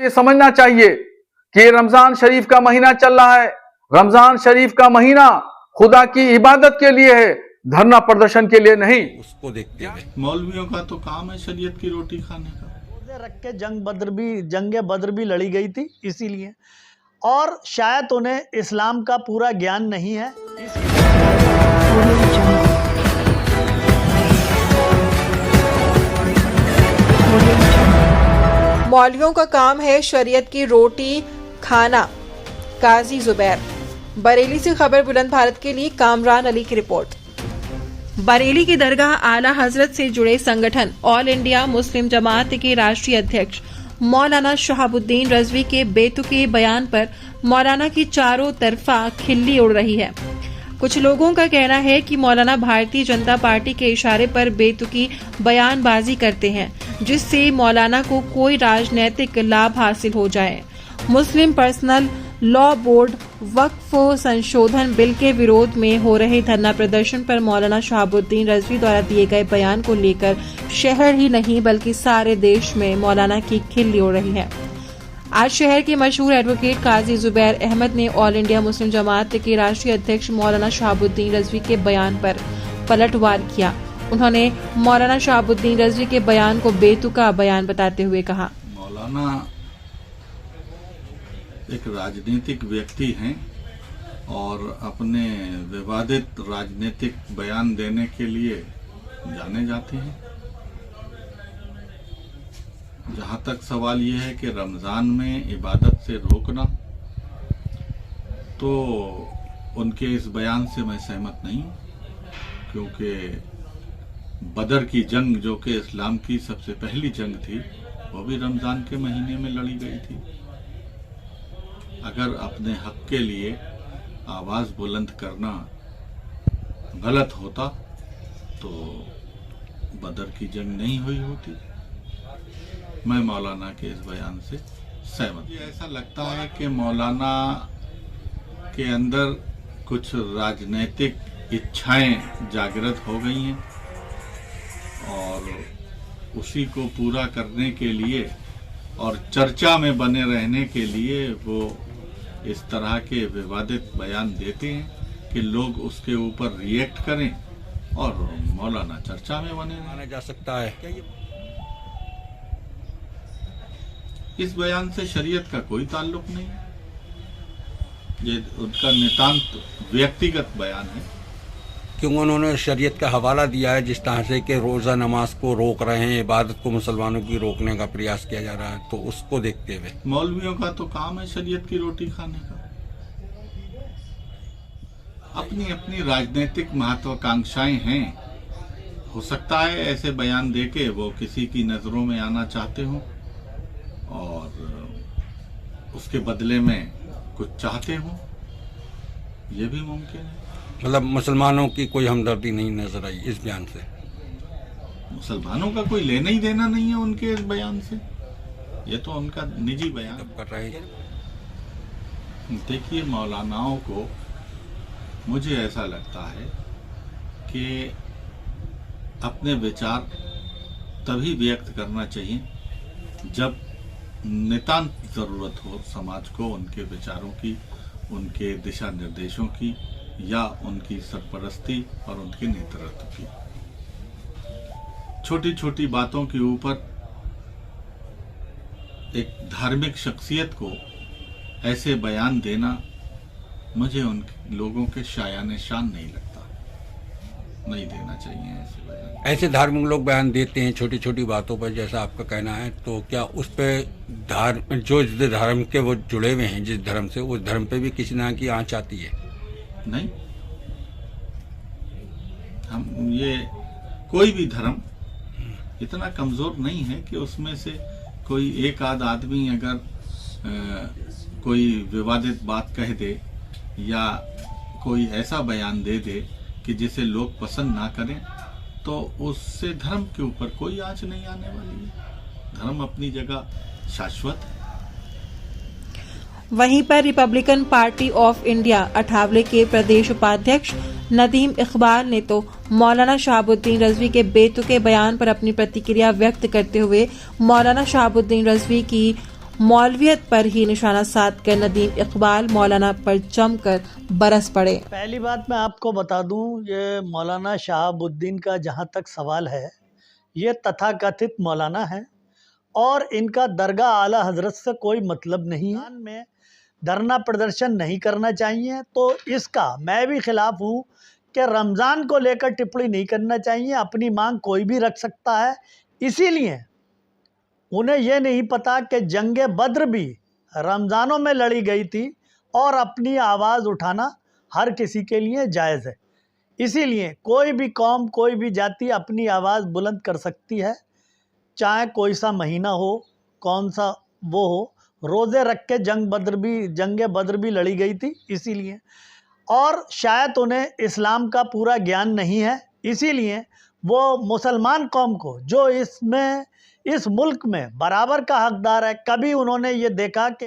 ये समझना चाहिए कि रमजान शरीफ का महीना चल रहा है। रमजान शरीफ का महीना खुदा की इबादत के लिए है, धरना प्रदर्शन के लिए नहीं। उसको देखते हुए मौलवियों का तो काम है शरीयत की रोटी खाने का। रख के जंग बद्र भी लड़ी गई थी इसीलिए, और शायद उन्हें इस्लाम का पूरा ज्ञान नहीं है। मौलवियों का काम है शरीयत की रोटी खाना। काजी जुबैर। बरेली से खबर बुलंद भारत के लिए कामरान अली की रिपोर्ट। बरेली की दरगाह आला हजरत से जुड़े संगठन ऑल इंडिया मुस्लिम जमात के राष्ट्रीय अध्यक्ष मौलाना शहाबुद्दीन रजवी के बेतुके बयान पर मौलाना की चारों तरफा खिल्ली उड़ रही है। कुछ लोगों का कहना है कि मौलाना भारतीय जनता पार्टी के इशारे पर बेतुकी बयानबाजी करते हैं, जिससे मौलाना को कोई राजनीतिक लाभ हासिल हो जाए। मुस्लिम पर्सनल लॉ बोर्ड वक्फ संशोधन बिल के विरोध में हो रहे धरना प्रदर्शन पर मौलाना शहाबुद्दीन रजवी द्वारा दिए गए बयान को लेकर शहर ही नहीं बल्कि सारे देश में मौलाना की खिल्ली उड़ रही है। आज शहर के मशहूर एडवोकेट काजी जुबैर अहमद ने ऑल इंडिया मुस्लिम जमात के राष्ट्रीय अध्यक्ष मौलाना शहाबुद्दीन रजवी के बयान पर पलटवार किया। उन्होंने मौलाना शहाबुद्दीन रजवी के बयान को बेतुका बयान बताते हुए कहा, मौलाना एक राजनीतिक व्यक्ति हैं और अपने विवादित राजनीतिक बयान देने के लिए जाने जाते हैं। जहां तक सवाल यह है कि रमजान में इबादत से रोकना, तो उनके इस बयान से मैं सहमत नहीं हूं, क्योंकि बदर की जंग जो कि इस्लाम की सबसे पहली जंग थी, वो भी रमजान के महीने में लड़ी गई थी। अगर अपने हक के लिए आवाज बुलंद करना गलत होता तो बदर की जंग नहीं हुई होती। मैं मौलाना के इस बयान से सहमत। ऐसा लगता है कि मौलाना के अंदर कुछ राजनीतिक इच्छाएं जागृत हो गई हैं और उसी को पूरा करने के लिए और चर्चा में बने रहने के लिए वो इस तरह के विवादित बयान देते हैं कि लोग उसके ऊपर रिएक्ट करें और मौलाना चर्चा में बने माना रहें। जा सकता है क्या ये? इस बयान से शरीयत का कोई ताल्लुक नहीं है, ये उनका नितांत व्यक्तिगत बयान है। क्यों उन्होंने शरीयत का हवाला दिया है जिस तरह से कि रोजा नमाज को रोक रहे हैं, इबादत को मुसलमानों की रोकने का प्रयास किया जा रहा है, तो उसको देखते हुए मौलवियों का तो काम है शरीयत की रोटी खाने का। अपनी अपनी राजनीतिक महत्वाकांक्षाएं हैं। हो सकता है ऐसे बयान देके वो किसी की नजरों में आना चाहते हो और उसके बदले में कुछ चाहते हो, ये भी मुमकिन है। मतलब मुसलमानों की कोई हमदर्दी नहीं नजर आई इस बयान से। मुसलमानों का कोई लेना ही देना नहीं है उनके इस बयान से, ये तो उनका निजी बयान कर रहे हैं। देखिए, मौलानाओं को मुझे ऐसा लगता है कि अपने विचार तभी व्यक्त करना चाहिए जब नितांत जरूरत हो समाज को उनके विचारों की, उनके दिशा निर्देशों की या उनकी सरपरस्ती और उनके नेतृत्व की। छोटी छोटी बातों के ऊपर एक धार्मिक शख्सियत को ऐसे बयान देना मुझे उन लोगों के शायाने शान नहीं लगता। नहीं देना चाहिए ऐसे बयान। ऐसे धार्मिक लोग बयान देते हैं छोटी छोटी बातों पर, जैसा आपका कहना है, तो क्या उस पे जो जिस धर्म के वो जुड़े हुए हैं, जिस धर्म से, उस धर्म पे भी किसी तरह की आंच आती है? नहीं, हम ये कोई भी धर्म इतना कमजोर नहीं है कि उसमें से कोई एक आध आदमी अगर कोई विवादित बात कह दे या कोई ऐसा बयान दे दे कि जिसे लोग पसंद ना करें, तो उससे धर्म के ऊपर कोई आंच नहीं आने वाली है। धर्म अपनी जगह शाश्वत है। वहीं पर Republican party of India Athawale के प्रदेश उपाध्यक्ष नदीम इकबाल ने तो मौलाना शहाबुद्दीन रजवी के बेतुके बयान पर अपनी प्रतिक्रिया व्यक्त करते हुए मौलाना शहाबुद्दीन रजवी की मौलवियत पर ही निशाना साधकर नदीम इकबाल मौलाना पर जमकर बरस पड़े। पहली बात मैं आपको बता दूं, ये मौलाना शहाबुद्दीन का जहां तक सवाल है, ये तथाकथित मौलाना है और इनका दरगाह आला हजरत से कोई मतलब नहीं है। में धरना प्रदर्शन नहीं करना चाहिए, तो इसका मैं भी खिलाफ हूँ कि रमज़ान को लेकर टिप्पणी नहीं करना चाहिए। अपनी मांग कोई भी रख सकता है, इसीलिए उन्हें यह नहीं पता कि जंगे बद्र भी रमज़ानों में लड़ी गई थी और अपनी आवाज़ उठाना हर किसी के लिए जायज़ है। इसीलिए कोई भी कौम, कोई भी जाति अपनी आवाज़ बुलंद कर सकती है, चाहे कोई सा महीना हो, कौन सा वो हो। रोज़े रख के जंगे बद्र भी लड़ी गई थी, इसीलिए। और शायद उन्हें इस्लाम का पूरा ज्ञान नहीं है, इसीलिए वो मुसलमान कौम को, जो इस मुल्क में बराबर का हकदार है, कभी उन्होंने ये देखा कि